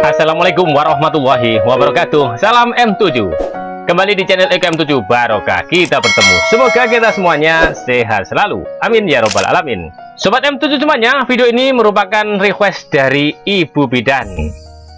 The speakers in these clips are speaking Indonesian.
Assalamualaikum warahmatullahi wabarakatuh. Salam M7. Kembali di channel M7 Barokah kita bertemu. Semoga kita semuanya sehat selalu. Amin ya robbal alamin. Sobat M7 semuanya, video ini merupakan request dari Ibu Bidan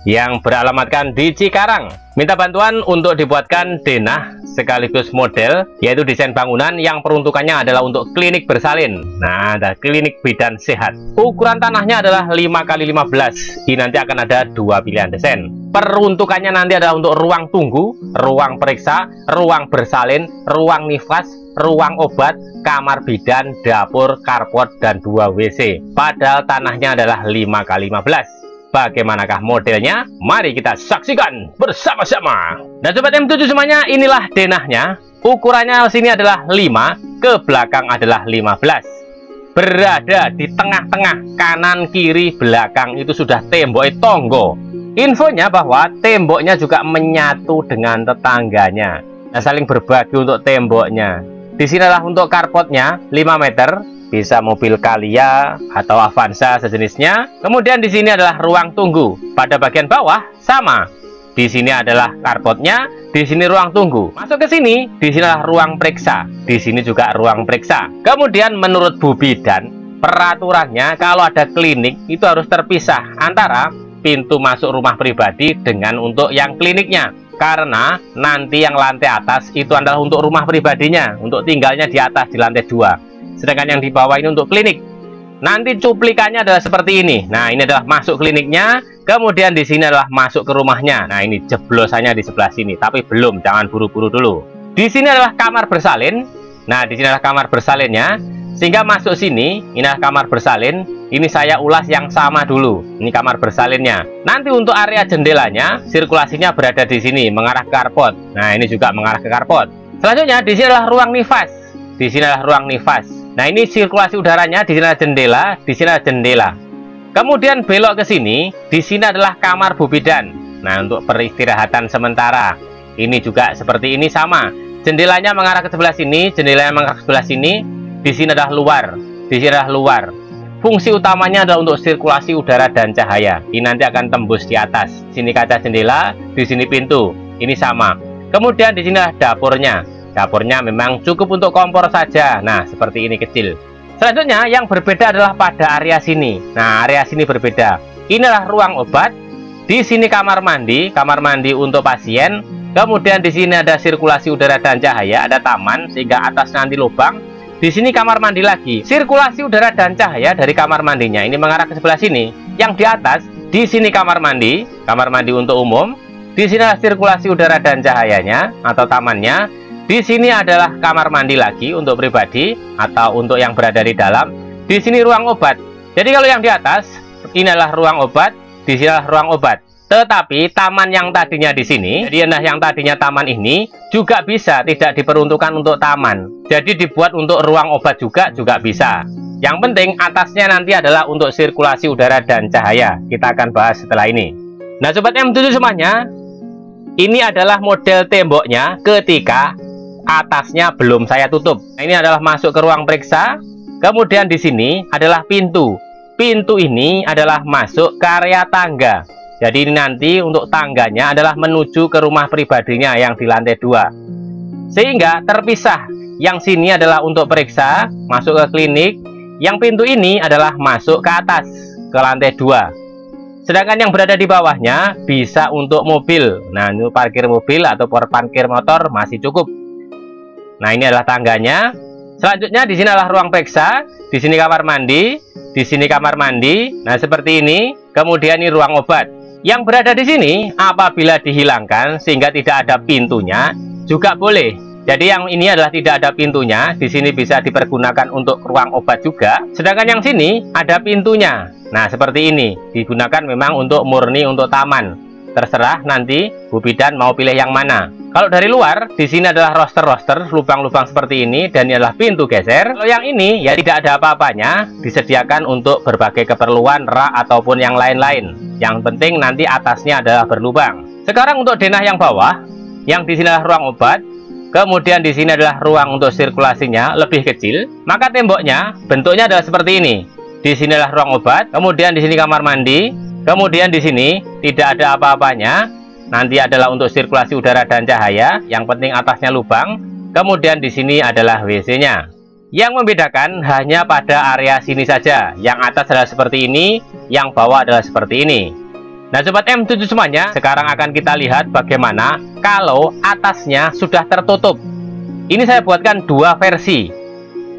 yang beralamatkan di Cikarang. Minta bantuan untuk dibuatkan denah sekaligus model, yaitu desain bangunan yang peruntukannya adalah untuk klinik bersalin. Nah, ada klinik bidan sehat. Ukuran tanahnya adalah 5x15. Ini nanti akan ada dua pilihan desain. Peruntukannya nanti adalah untuk ruang tunggu, ruang periksa, ruang bersalin, ruang nifas, ruang obat, kamar bidan, dapur, carport, dan 2 WC. Padahal tanahnya adalah 5x15. Bagaimanakah modelnya? Mari kita saksikan bersama-sama. Nah, sobat M7 semuanya, inilah denahnya. Ukurannya sini adalah 5, ke belakang adalah 15. Berada di tengah-tengah, kanan, kiri, belakang itu sudah tembok tonggo. Infonya bahwa temboknya juga menyatu dengan tetangganya. Nah, saling berbagi untuk temboknya. Di sini adalah untuk carportnya 5 meter. Bisa mobil Calya atau Avanza sejenisnya. Kemudian di sini adalah ruang tunggu. Pada bagian bawah sama. Di sini adalah carportnya, di sini ruang tunggu. Masuk ke sini, di sini adalah ruang periksa. Di sini juga ruang periksa. Kemudian menurut Bu Bidan, peraturannya kalau ada klinik itu harus terpisah antara pintu masuk rumah pribadi dengan untuk yang kliniknya. Karena nanti yang lantai atas itu adalah untuk rumah pribadinya, untuk tinggalnya di atas di lantai 2. Sedangkan yang di bawah ini untuk klinik. Nanti cuplikannya adalah seperti ini. Nah, ini adalah masuk kliniknya. Kemudian di sini adalah masuk ke rumahnya. Nah, ini jeblosannya di sebelah sini. Tapi belum, jangan buru-buru dulu. Di sini adalah kamar bersalin. Nah, di sini adalah kamar bersalinnya. Sehingga masuk sini, ini adalah kamar bersalin. Ini saya ulas yang sama dulu. Ini kamar bersalinnya. Nanti untuk area jendelanya, sirkulasinya berada di sini, mengarah ke carport. Nah, ini juga mengarah ke carport. Selanjutnya, di sini adalah ruang nifas. Di sini adalah ruang nifas. Nah, ini sirkulasi udaranya, di sini ada jendela, di sini ada jendela. Kemudian belok ke sini, di sini adalah kamar Bu Bidan. Nah, untuk peristirahatan sementara. Ini juga seperti ini sama. Jendelanya mengarah ke sebelah sini, jendelanya mengarah ke sebelah sini. Di sini adalah luar, di sini adalah luar. Fungsi utamanya adalah untuk sirkulasi udara dan cahaya. Ini nanti akan tembus di atas. Sini kaca jendela, di sini pintu. Ini sama. Kemudian di sini adalah dapurnya. Dapurnya memang cukup untuk kompor saja. Nah, seperti ini kecil. Selanjutnya yang berbeda adalah pada area sini. Nah, area sini berbeda. Inilah ruang obat. Di sini kamar mandi untuk pasien. Kemudian di sini ada sirkulasi udara dan cahaya, ada taman sehingga atas nanti lubang. Di sini kamar mandi lagi. Sirkulasi udara dan cahaya dari kamar mandinya ini mengarah ke sebelah sini. Yang di atas, di sini kamar mandi untuk umum. Di sini adalah sirkulasi udara dan cahayanya atau tamannya. Di sini adalah kamar mandi lagi untuk pribadi atau untuk yang berada di dalam. Di sini ruang obat. Jadi kalau yang di atas, ini adalah ruang obat, di sini adalah ruang obat. Tetapi taman yang tadinya di sini, jadi yang tadinya taman ini juga bisa tidak diperuntukkan untuk taman. Jadi dibuat untuk ruang obat juga bisa. Yang penting atasnya nanti adalah untuk sirkulasi udara dan cahaya. Kita akan bahas setelah ini. Nah, sobat M7 semuanya, ini adalah model temboknya ketika atasnya belum saya tutup. Nah, ini adalah masuk ke ruang periksa. Kemudian di sini adalah pintu. Pintu ini adalah masuk ke area tangga. Jadi ini nanti untuk tangganya adalah menuju ke rumah pribadinya yang di lantai 2. Sehingga terpisah. Yang sini adalah untuk periksa, masuk ke klinik. Yang pintu ini adalah masuk ke atas, ke lantai 2. Sedangkan yang berada di bawahnya bisa untuk mobil. Nah, ini parkir mobil atau parkir motor masih cukup. Nah, ini adalah tangganya. Selanjutnya di sini adalah ruang periksa, di sini kamar mandi, di sini kamar mandi. Nah, seperti ini. Kemudian ini ruang obat. Yang berada di sini apabila dihilangkan sehingga tidak ada pintunya juga boleh. Jadi yang ini adalah tidak ada pintunya, di sini bisa dipergunakan untuk ruang obat juga. Sedangkan yang sini ada pintunya. Nah, seperti ini digunakan memang untuk murni untuk taman. Terserah nanti Bu Bidan mau pilih yang mana. Kalau dari luar, di sini adalah roster-roster, lubang-lubang seperti ini, dan ini adalah pintu geser. Kalau yang ini, ya tidak ada apa-apanya, disediakan untuk berbagai keperluan, rak, ataupun yang lain-lain. Yang penting nanti atasnya adalah berlubang. Sekarang untuk denah yang bawah, yang di sini adalah ruang obat, kemudian di sini adalah ruang untuk sirkulasinya, lebih kecil, maka temboknya bentuknya adalah seperti ini. Di sini adalah ruang obat, kemudian di sini kamar mandi, Kemudian di sini tidak ada apa-apanya. Nanti adalah untuk sirkulasi udara dan cahaya. Yang penting atasnya lubang. Kemudian di sini adalah WC-nya. Yang membedakan hanya pada area sini saja. Yang atas adalah seperti ini, yang bawah adalah seperti ini. Nah sobat M7 semuanya, sekarang akan kita lihat bagaimana kalau atasnya sudah tertutup. Ini saya buatkan dua versi.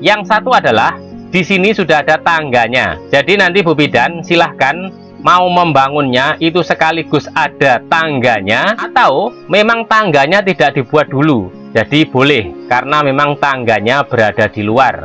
Yang satu adalah di sini sudah ada tangganya. Jadi nanti Bu Bidan silahkan mau membangunnya itu sekaligus ada tangganya, atau memang tangganya tidak dibuat dulu. Jadi boleh, karena memang tangganya berada di luar.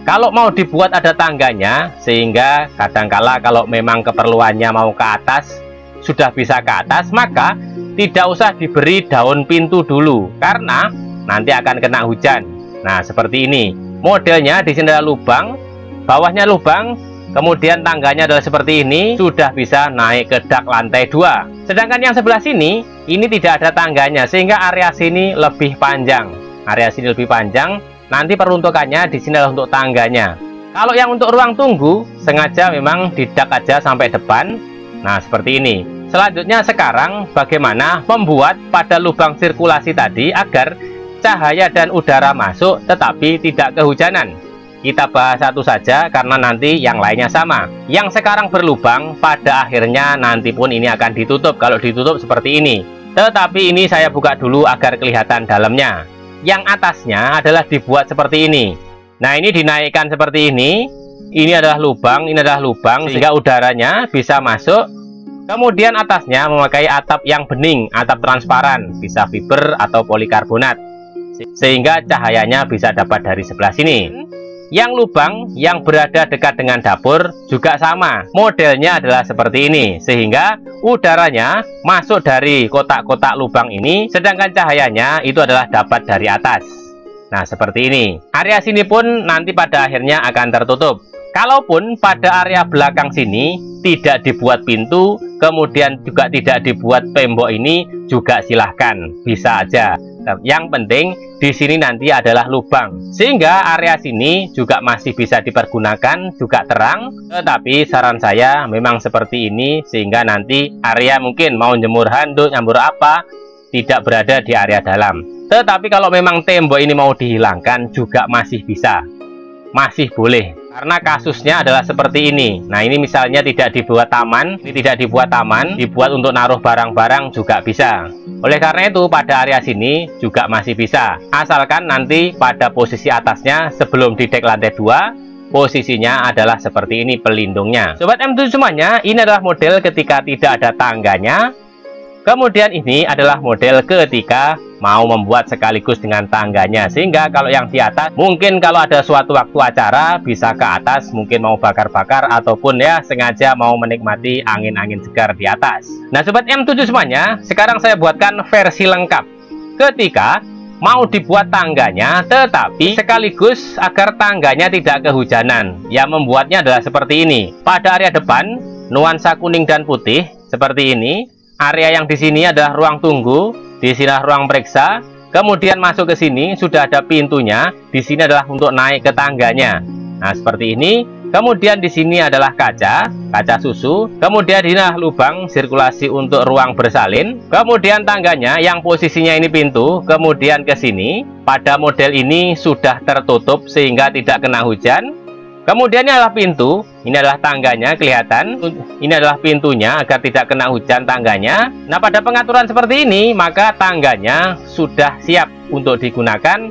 Kalau mau dibuat ada tangganya, sehingga kadangkala kalau memang keperluannya mau ke atas, sudah bisa ke atas, maka tidak usah diberi daun pintu dulu, karena nanti akan kena hujan. Nah seperti ini. Modelnya di sini adalah lubang, bawahnya lubang, kemudian tangganya adalah seperti ini, sudah bisa naik ke dak lantai 2. Sedangkan yang sebelah sini, ini tidak ada tangganya, sehingga area sini lebih panjang. Area sini lebih panjang, nanti peruntukannya di sini adalah untuk tangganya. Kalau yang untuk ruang tunggu, sengaja memang di dak aja sampai depan. Nah, seperti ini. Selanjutnya sekarang, bagaimana membuat pada lubang sirkulasi tadi agar cahaya dan udara masuk, tetapi tidak kehujanan. Kita bahas satu saja karena nanti yang lainnya sama. Yang sekarang berlubang pada akhirnya nanti pun ini akan ditutup. Kalau ditutup seperti ini. Tetapi ini saya buka dulu agar kelihatan dalamnya. Yang atasnya adalah dibuat seperti ini. Nah ini dinaikkan seperti ini. Ini adalah lubang, ini adalah lubang sehingga udaranya bisa masuk. Kemudian atasnya memakai atap yang bening, atap transparan, bisa fiber atau polikarbonat, sehingga cahayanya bisa dapat dari sebelah sini. Yang lubang yang berada dekat dengan dapur juga sama. Modelnya adalah seperti ini, sehingga udaranya masuk dari kotak-kotak lubang ini, sedangkan cahayanya itu adalah dapat dari atas. Nah, seperti ini. Area sini pun nanti pada akhirnya akan tertutup. Kalaupun pada area belakang sini tidak dibuat pintu, kemudian juga tidak dibuat tembok ini, juga silahkan, bisa aja. Yang penting di sini nanti adalah lubang, sehingga area sini juga masih bisa dipergunakan, juga terang. Tetapi saran saya memang seperti ini, sehingga nanti area mungkin mau jemur handuk, nyambur apa, tidak berada di area dalam. Tetapi kalau memang tembok ini mau dihilangkan juga masih bisa, masih boleh. Karena kasusnya adalah seperti ini. Nah ini misalnya tidak dibuat taman, ini tidak dibuat taman, dibuat untuk naruh barang-barang juga bisa. Oleh karena itu pada area sini juga masih bisa, asalkan nanti pada posisi atasnya sebelum di dek lantai 2 posisinya adalah seperti ini pelindungnya. Sobat M7 semuanya, ini adalah model ketika tidak ada tangganya. Kemudian ini adalah model ketika mau membuat sekaligus dengan tangganya, sehingga kalau yang di atas mungkin kalau ada suatu waktu acara bisa ke atas, mungkin mau bakar-bakar ataupun ya sengaja mau menikmati angin-angin segar di atas. Nah sobat M7 semuanya, sekarang saya buatkan versi lengkap ketika mau dibuat tangganya, tetapi sekaligus agar tangganya tidak kehujanan. Yang membuatnya adalah seperti ini. Pada area depan nuansa kuning dan putih seperti ini. Area yang di sini adalah ruang tunggu, di sini adalah ruang periksa. Kemudian masuk ke sini sudah ada pintunya. Di sini adalah untuk naik ke tangganya. Nah, seperti ini. Kemudian di sini adalah kaca susu. Kemudian di sini lubang sirkulasi untuk ruang bersalin. Kemudian tangganya yang posisinya ini pintu. Kemudian ke sini. Pada model ini sudah tertutup sehingga tidak kena hujan. Kemudian ini adalah pintu, ini adalah tangganya kelihatan, ini adalah pintunya agar tidak kena hujan tangganya. Nah pada pengaturan seperti ini maka tangganya sudah siap untuk digunakan,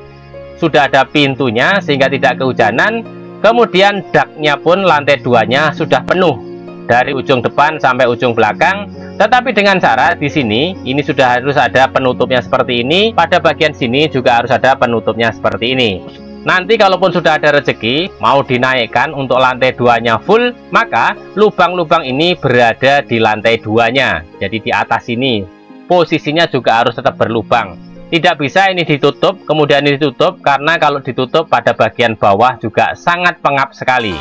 sudah ada pintunya sehingga tidak kehujanan. Kemudian daknya pun lantai 2-nya sudah penuh dari ujung depan sampai ujung belakang. Tetapi dengan syarat di sini ini sudah harus ada penutupnya seperti ini, pada bagian sini juga harus ada penutupnya seperti ini. Nanti kalaupun sudah ada rezeki mau dinaikkan untuk lantai 2-nya full, maka lubang-lubang ini berada di lantai 2-nya. Jadi di atas ini posisinya juga harus tetap berlubang. Tidak bisa ini ditutup kemudian ini ditutup, karena kalau ditutup pada bagian bawah juga sangat pengap sekali.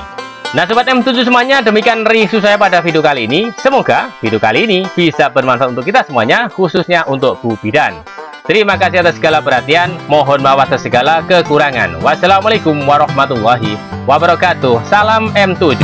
Nah sobat M7 semuanya, demikian review saya pada video kali ini. Semoga video kali ini bisa bermanfaat untuk kita semuanya, khususnya untuk Bu Bidan. Terima kasih atas segala perhatian, mohon maaf atas segala kekurangan. Wassalamualaikum warahmatullahi wabarakatuh. Salam M7.